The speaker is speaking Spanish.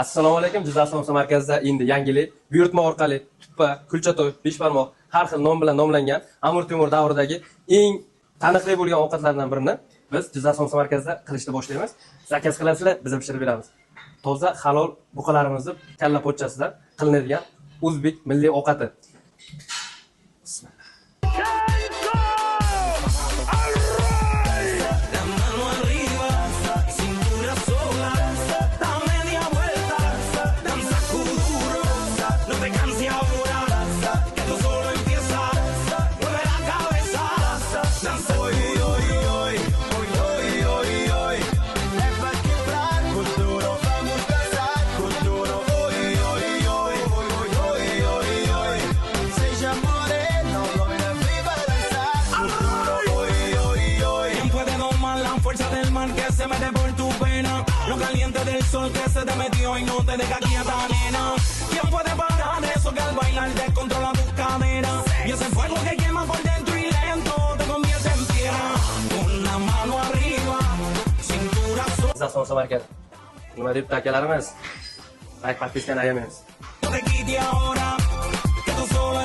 Assalomu alaykum. Jizzax savdo markazida endi yangilik buyurtma orqali tuppa, kulchato'y, beshbarmoq har xil nom bilan nomlangan Amir Temur davridagi eng taniqli bo'lgan ovqatlardan birini biz Jizzax savdo markazida qilishni boshlaymiz. Zakaz qilasizlar, biz pishirib beramiz. Toza, halol buqalarimizni kalla pochchasidan qilinadigan o'zbek milliy ovqati. Que se mete por tu pena, lo caliente del sol que se te metió y no te deja quieta, nena. ¿Quién puede parar eso que al bailar descontrola tu cadera? Y ese fuego que quema por dentro y lento te convierte en piedra. Con la mano arriba, cintura sola. Jizzax savdo markazi. Nima deb akalarimiz? Like, podpiskani ayamaymiz. Te quite ahora que tú solo